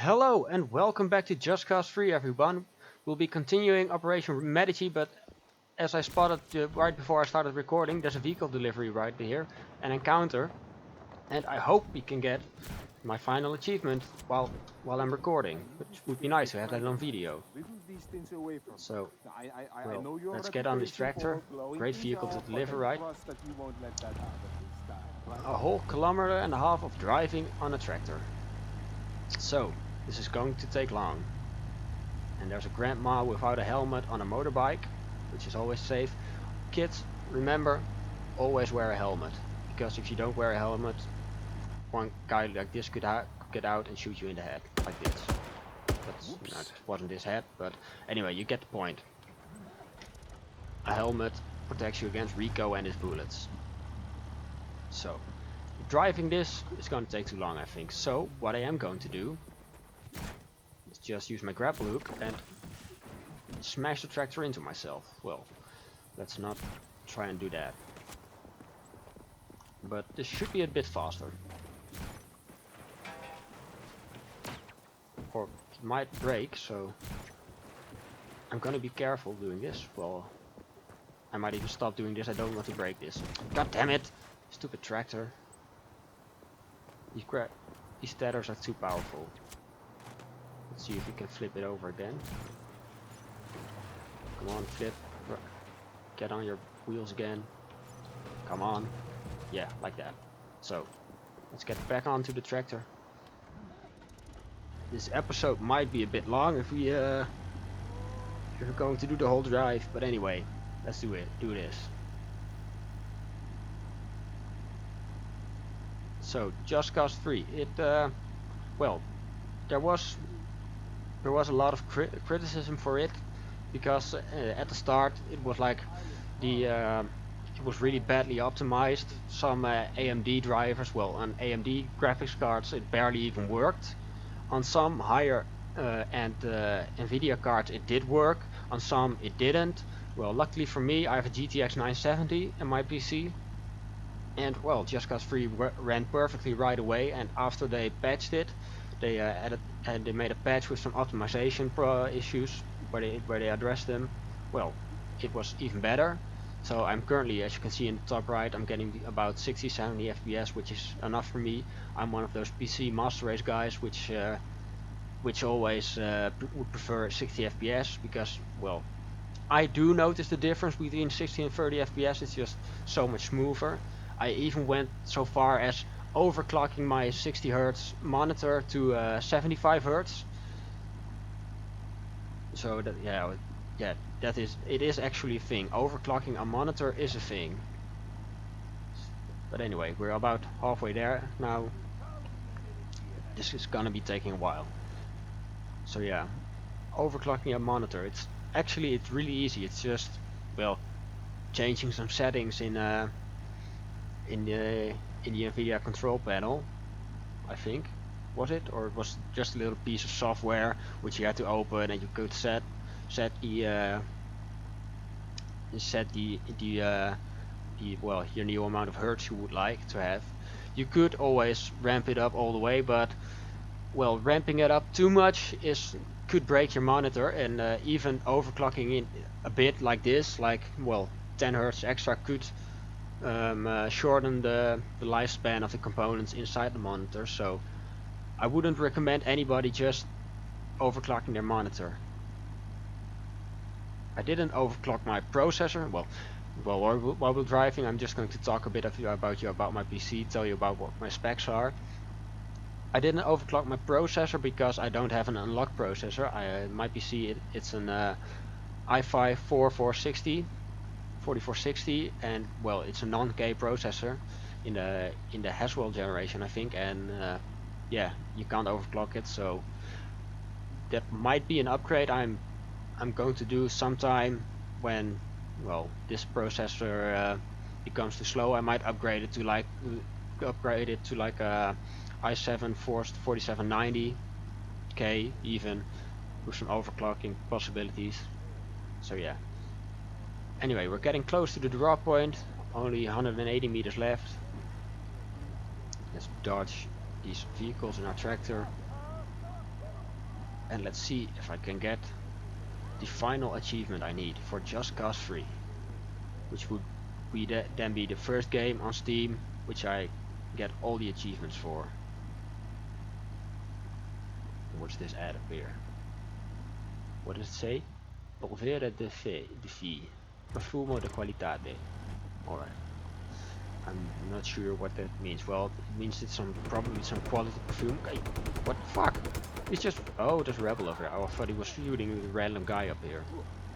Hello and welcome back to Just Cause 3 everyone. We'll be continuing Operation Medici, but as I spotted right before I started recording, there's a vehicle delivery right here, an encounter, and I hope we can get my final achievement while I'm recording, which would be nice to have that on video. So, well, let's get on this tractor. Great vehicle to deliver, right? A whole kilometer and a half of driving on a tractor. So, this is going to take long. And there's a grandma without a helmet on a motorbike, which is always safe. Kids, remember, always wear a helmet, because if you don't wear a helmet, one guy like this could get out and shoot you in the head, like this. That wasn't his head, but anyway, you get the point. A helmet protects you against Rico and his bullets. So, driving this is going to take too long, I think. So, what I am going to do is just use my grapple hook and smash the tractor into myself. Well, let's not try and do that. But this should be a bit faster. Or it might break, so I'm gonna be careful doing this. Well, I might even stop doing this. I don't want to break this. God damn it! Stupid tractor. These tethers are too powerful. Let's see if we can flip it over again. Come on, flip. Get on your wheels again. Come on. Yeah, like that. So, let's get back onto the tractor. This episode might be a bit long if we're going to do the whole drive, but anyway, let's do this. So, Just Cause 3. Well, there was a lot of criticism for it, because at the start it was like it was really badly optimized. Some AMD drivers, well, on AMD graphics cards it barely even worked. On some higher end Nvidia cards it did work, on some it didn't. Well, luckily for me, I have a GTX 970 in my PC, and well, Just Cause 3 ran perfectly right away. And after they patched it, they they made a patch with some optimization issues where they addressed them. Well, it was even better. So I'm currently, as you can see in the top right, I'm getting about 60-70 FPS, which is enough for me. I'm one of those PC master race guys which always would prefer 60 FPS, because, well, I do notice the difference between 60 and 30 FPS. It's just so much smoother. I even went so far as overclocking my 60 Hz monitor to 75 Hz. So that it is actually a thing. Overclocking a monitor is a thing. But anyway, we're about halfway there now. This is gonna be taking a while. So yeah, overclocking a monitor. It's really easy. It's just, well, changing some settings in the Nvidia control panel, I think. Was it, or it was just a little piece of software which you had to open, and you could set the well, your new amount of hertz you would like to have. You could always ramp it up all the way, but well, ramping it up too much could break your monitor, and even overclocking it a bit like this, like, well, 10 hertz extra could shorten the lifespan of the components inside the monitor. So I wouldn't recommend anybody just overclocking their monitor. I didn't overclock my processor. Well, while we're driving, I'm just going to talk a bit about my PC, tell you about what my specs are. I didn't overclock my processor because I don't have an unlocked processor. My PC, it's an i5 4460, and well, it's a non-K processor in the Haswell generation, I think, and yeah, you can't overclock it, so that might be an upgrade I'm going to do sometime when, well, this processor becomes too slow. I might upgrade it to like a i7 4790K, even with some overclocking possibilities. So yeah. Anyway, we're getting close to the drop point. Only 180 meters left. Let's dodge these vehicles in our tractor. And let's see if I can get the final achievement I need for Just Cause 3, which would be then be the first game on Steam which I get all the achievements for. What's this ad up here? What does it say? Polvere de fi. Profumo de qualitate. Alright. I'm not sure what that means. Well, it means it's probably some quality perfume. Okay, what the fuck? It's just... Oh, there's Ravello over there. Oh, I thought he was shooting a random guy up here.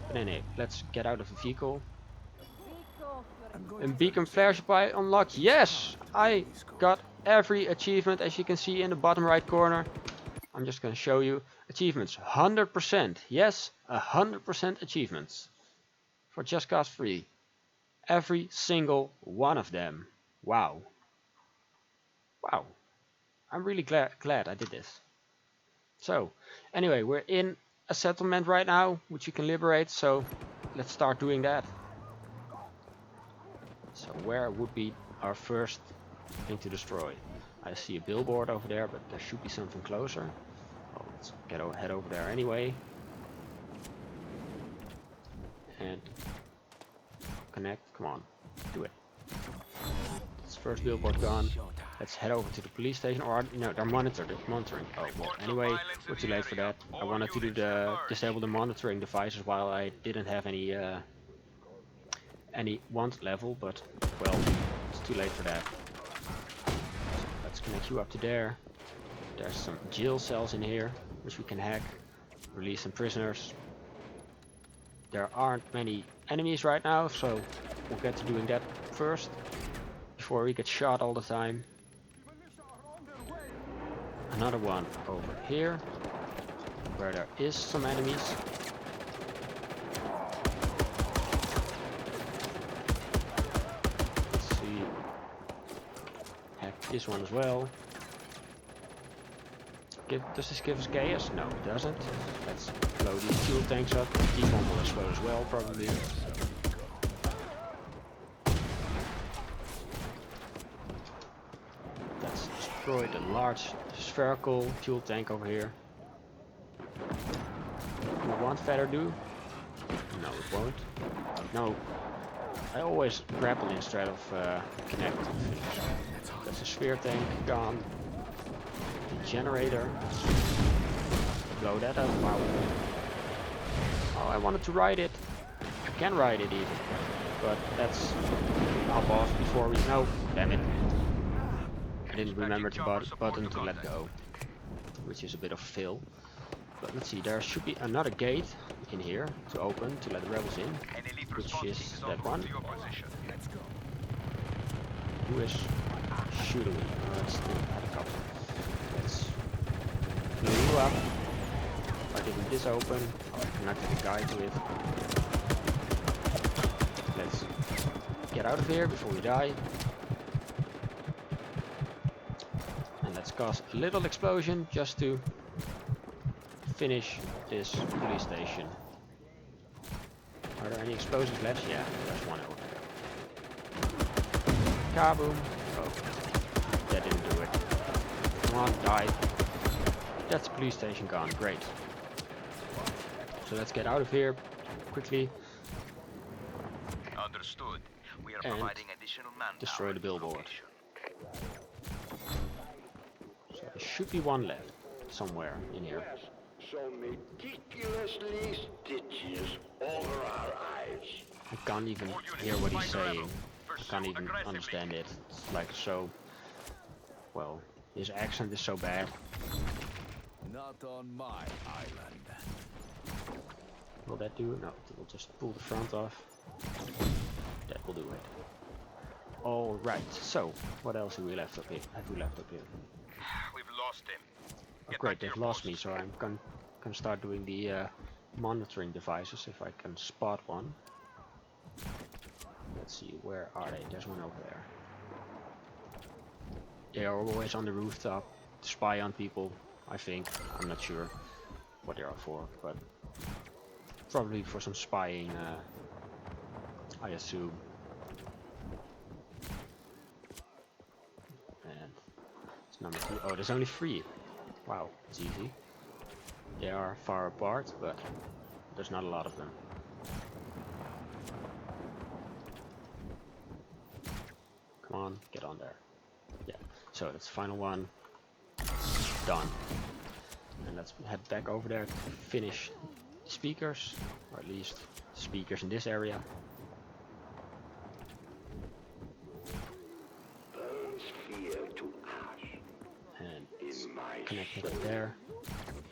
But anyway, let's get out of the vehicle. And beacon flare supply unlocked. Yes! I got every achievement, as you can see in the bottom right corner. I'm just gonna show you. Achievements. 100%. Yes, 100% achievements. For Just Cause 3. Every single one of them. Wow. Wow. I'm really glad I did this. So, anyway, we're in a settlement right now, which you can liberate, so let's start doing that. So where would be our first thing to destroy? I see a billboard over there, but there should be something closer. Well, let's head over there anyway. And connect, come on, do it. This first billboard gone. Let's head over to the police station, or no, they're monitoring. Oh, well, anyway, we're too late for that. I wanted to do disable the monitoring devices while I didn't have any want level, but well, it's too late for that. So let's connect you up to there. There's some jail cells in here, which we can hack, release some prisoners. There aren't many enemies right now, so we'll get to doing that first, before we get shot all the time. Another one over here, where there is some enemies. Let's see. Hack this one as well. Does this give us chaos? No, it doesn't. Let's blow these fuel tanks up. These one will explode as well, probably. Let's destroy the large spherical fuel tank over here. Will one feather do? No, it won't. No. I always grapple instead of connect. That's a sphere tank gone. Generator. Blow that up. Wow. Oh, I wanted to ride it. I can ride it even. But that's hop off before we... No, damn it. I didn't remember the button to let go. Which is a bit of a fail. But let's see, there should be another gate in here to open to let the rebels in. Which is that one. Who is shooting me? Oh, that's the helicopter. Let's blow you up. By getting this open, I'll connect the guy to it. Let's get out of here before we die. And let's cause a little explosion just to finish this police station. Are there any explosives left? Yeah, there's one over there. Kaboom! Oh, that didn't do it. Come on, die. That's the police station gone. Great. So let's get out of here quickly. Understood. We are providing additional manpower. Destroy the billboard. So there should be one left somewhere in here. So meticulously stitches over our eyes. I can't even hear what he's saying. I can't even understand it. It's like so... Well, his accent is so bad. Not on my island. Will that do it? No, it will just pull the front off. That will do it. Alright, so what else have we left up here? We've lost him. Oh great, they've lost me, so I'm gonna start doing the monitoring devices if I can spot one. Let's see, where are they? There's one over there. They are always on the rooftop to spy on people, I think. I'm not sure what they are for, but probably for some spying, I assume. And it's number 2. Oh, there's only 3. Wow, it's easy. They are far apart, but there's not a lot of them. Come on, get on there. Yeah, so that's the final one. Done. And let's head back over there to finish the speakers, or at least speakers in this area. Burns fear to ash. And In my connect it soul, up there.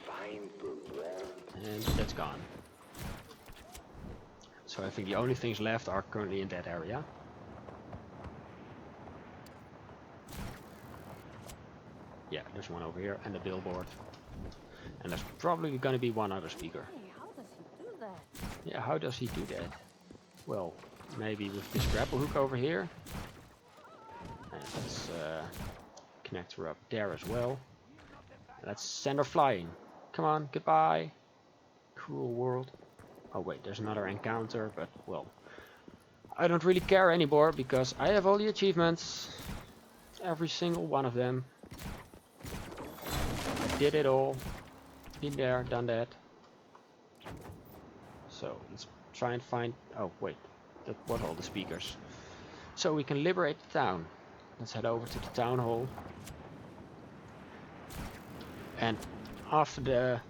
find the warmth. And that's gone. So I think the only things left are currently in that area. Yeah, there's one over here and a billboard. And there's probably gonna be one other speaker. Hey, how does he do that? Yeah, how does he do that? Well, maybe with this grapple hook over here. And let's connect her up there as well. Let's send her flying. Come on, goodbye. Cruel world. Oh wait, there's another encounter, but well, I don't really care anymore because I have all the achievements. Every single one of them. I did it all. Been there, done that. So let's try and find. Oh wait, that was all the speakers. So we can liberate the town. Let's head over to the town hall. And after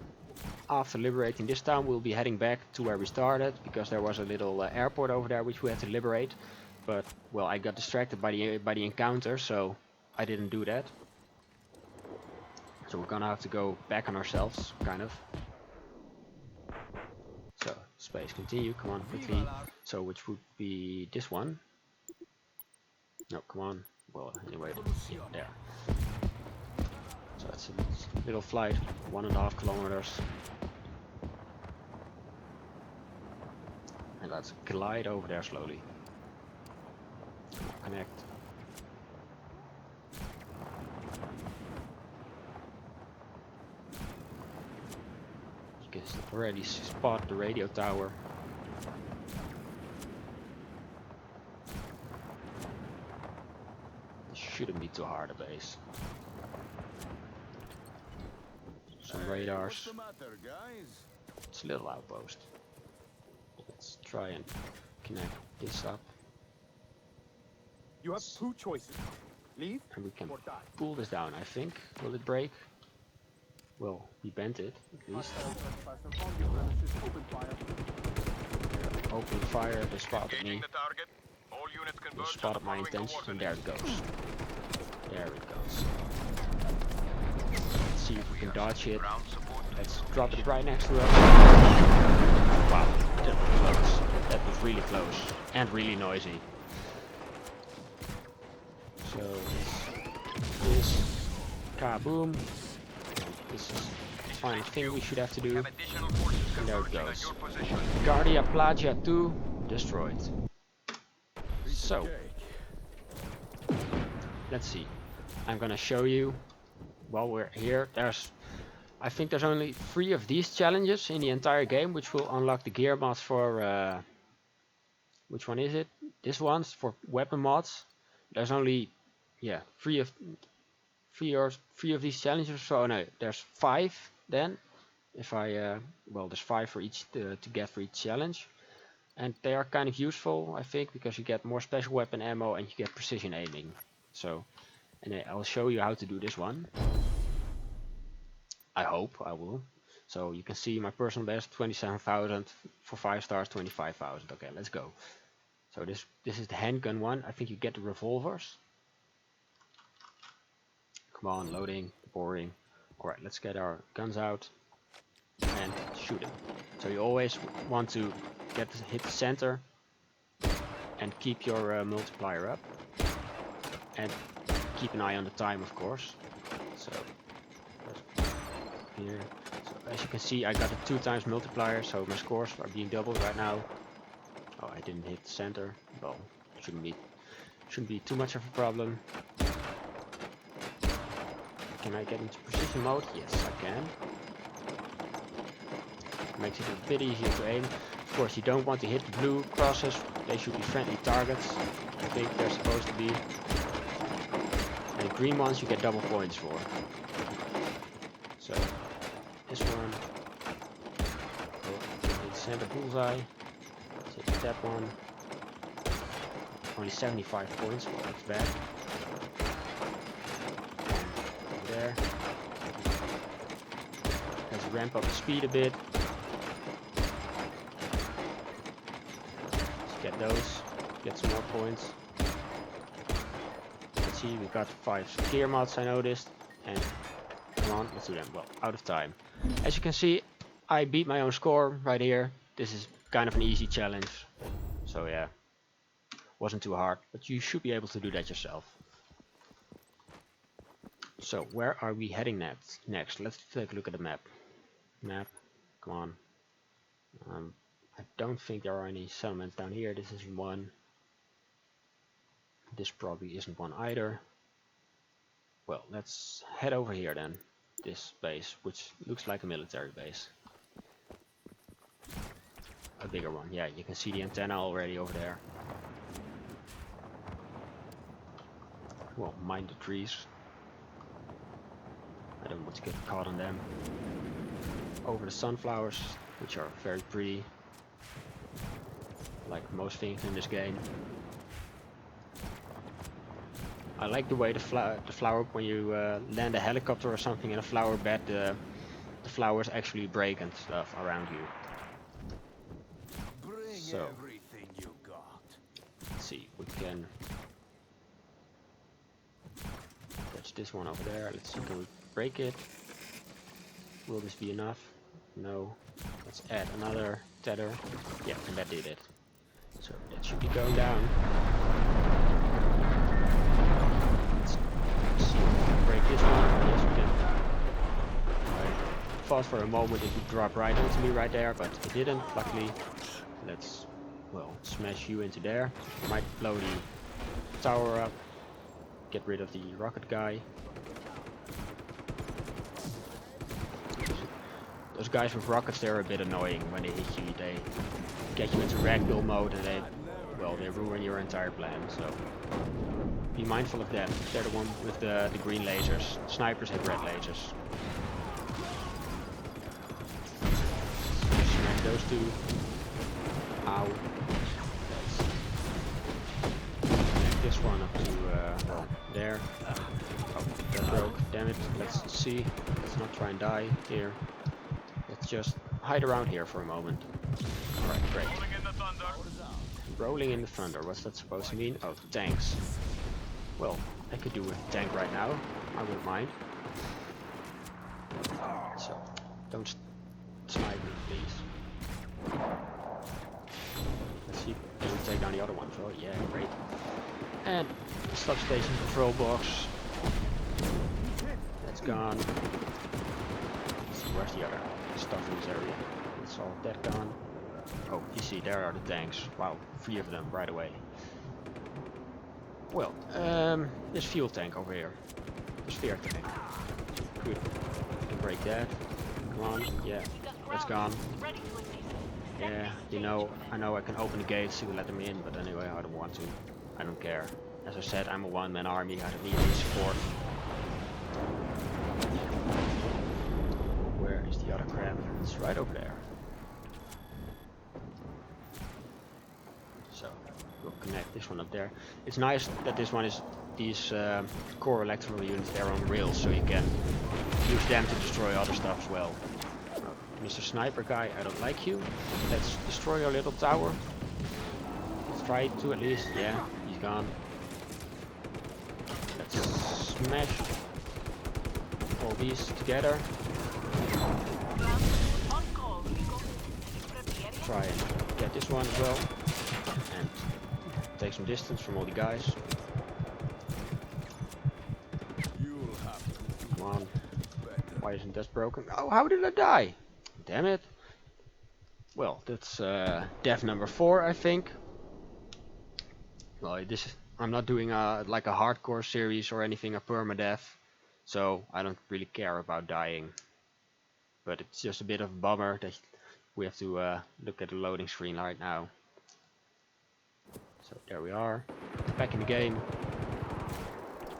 liberating this town, we'll be heading back to where we started because there was a little airport over there which we had to liberate. But well, I got distracted by the encounter, so I didn't do that. So we're gonna have to go back on ourselves, kind of. So space continue, come on quickly. So which would be this one? No, come on. Well, anyway, yeah, there. So it's a little flight, 1.5 kilometers. And let's glide over there slowly. Connect. You can already spot the radio tower. It shouldn't be too hard a base. Some radars. What's the matter, guys? It's a little outpost. Let's try and connect this up. You have two choices. Leave And we can or die. pull this down, I think. Will it break? Well, we bent it, at least. Open fire. Open fire, they spotted Engaging me. the target. All units They converge on the spotted my following intentions, and there it coordinates. goes. There it goes. Let's see if we can dodge it. Ground support. Let's drop it right next to us. Wow, that was close. That was really close. And really noisy. So this kaboom. This is the final thing we should have to do. Have additional forces And there it converging on goes. your position. Guardia Plagia 2 destroyed. So, let's see. I'm gonna show you while we're here. I think there's only 3 of these challenges in the entire game, which will unlock the gear mods for. Which one is it? This one's for weapon mods. There's only, yeah, 3 of these challenges. So no, there's 5 then. If I well, there's 5 for each to get for each challenge. And they are kind of useful, I think, because you get more special weapon ammo and you get precision aiming. So, and I'll show you how to do this one. I hope I will. So you can see my personal best 27,000 for 5 stars, 25,000. Okay, let's go. So this is the handgun one. I think you get the revolvers. Come on, loading, boring. Alright, let's get our guns out and shoot him. So you always want to hit the center and keep your multiplier up. And keep an eye on the time, of course. So here. So as you can see, I got a 2 times multiplier, so my scores are being doubled right now. Oh, I didn't hit the center. Well, shouldn't be too much of a problem. Can I get into precision mode? Yes, I can. Makes it a bit easier to aim. Of course, you don't want to hit the blue crosses. They should be friendly targets. I think they're supposed to be. And the green ones you get double points for. So this one, center bullseye. Take that one. Only 75 points, well that's bad. There. Let's ramp up the speed a bit. Let's get those. Get some more points. Let's see, we got 5 gear mods I noticed. And come on, let's do them. Well, out of time. As you can see, I beat my own score right here. This is kind of an easy challenge. So yeah, wasn't too hard, but you should be able to do that yourself. So where are we heading next? Let's take a look at the map. Come on. I don't think there are any settlements down here. This is one. This probably isn't one either. Well, let's head over here then. This base, which looks like a military base. A bigger one. Yeah, you can see the antenna already over there. Well, mind the trees. I don't want to get caught on them. Over the sunflowers, which are very pretty. Like most things in this game. I like the way the flower, when you land a helicopter or something in a flower bed, the flowers actually break and stuff around you. Bring So, everything you got. let's see, we can catch this one over there. Let's see, can we break it? Will this be enough? No. Let's add another tether. Yeah, and that did it. So that should be going down. Let's see if we can break this one. Yes, we can. I thought for a moment it would drop right onto me right there, but it didn't, luckily. Let's, well, smash you into there. Might blow the tower up. Get rid of the rocket guy. Those guys with rockets, they're a bit annoying when they hit you. They get you into ragdoll mode and they ruin your entire plan. So be mindful of that. They're the one with the green lasers. Snipers have red lasers. Smash those two. Ow. Let's connect this one up to well, there. Oh, that broke. Damn it. Let's see. Let's not try and die here. Let's just hide around here for a moment. Alright, great. Rolling in the thunder. Rolling in the thunder, what's that supposed to mean? Oh, tanks. Well, I could do with a tank right now. I wouldn't mind. So, don't snipe me, please. Let's see, can we take down the other one? Oh yeah, great. And substation control box. That's gone. Let's see, where's the other stuff in this area? It's all that gone. Oh, you see, there are the tanks. Wow, 3 of them right away. Well, this fuel tank over here. The sphere tank. Good. I can break that. Come on, yeah, that's gone. Yeah, you know, I know I can open the gates to let them in, but anyway, I don't want to. I don't care. As I said, I'm a one-man army. I don't need any support. Where is the other crab? It's right over there. So we'll connect this one up there. It's nice that this one is these core electrical units. They're on rails, so you can use them to destroy other stuff as well. Mr. Sniper guy, I don't like you. Let's destroy your little tower. Let's try to at least. Yeah, he's gone. Let's smash all these together. Try and get this one as well. And take some distance from all the guys. You'll have to Come on. better. Why isn't this broken? Oh, how did I die? Damn it. Well, that's death number 4, I think. Well, I'm not doing like a hardcore series or anything, a permadeath, so I don't really care about dying. But it's just a bit of a bummer that we have to look at the loading screen right now. So there we are, back in the game,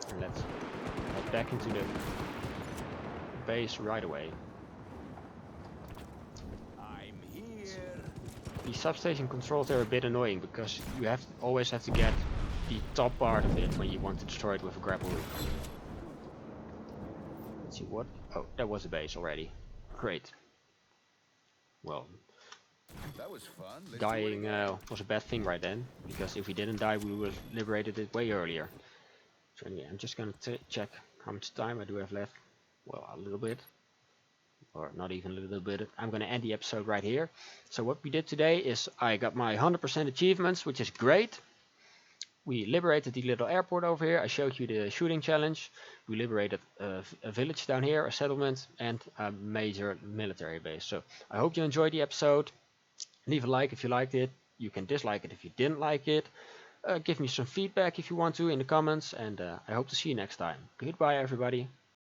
and let's head back into the base right away. I'm here. the substation controls are a bit annoying because you always have to get the top part of it when you want to destroy it with a grapple hook. Let's see what. Oh, that was a base already. Great. Well, That was fun. Let's dying was a bad thing right then, because if we didn't die, we would have liberated it way earlier. So anyway, I'm just gonna check how much time I do have left. Well, a little bit. Or not even a little bit. I'm going to end the episode right here. So what we did today is I got my 100% achievements, which is great. We liberated the little airport over here. I showed you the shooting challenge. We liberated a village down here, a settlement, and a major military base. So I hope you enjoyed the episode. Leave a like if you liked it. You can dislike it if you didn't like it. Give me some feedback if you want to in the comments. And I hope to see you next time. Goodbye, everybody.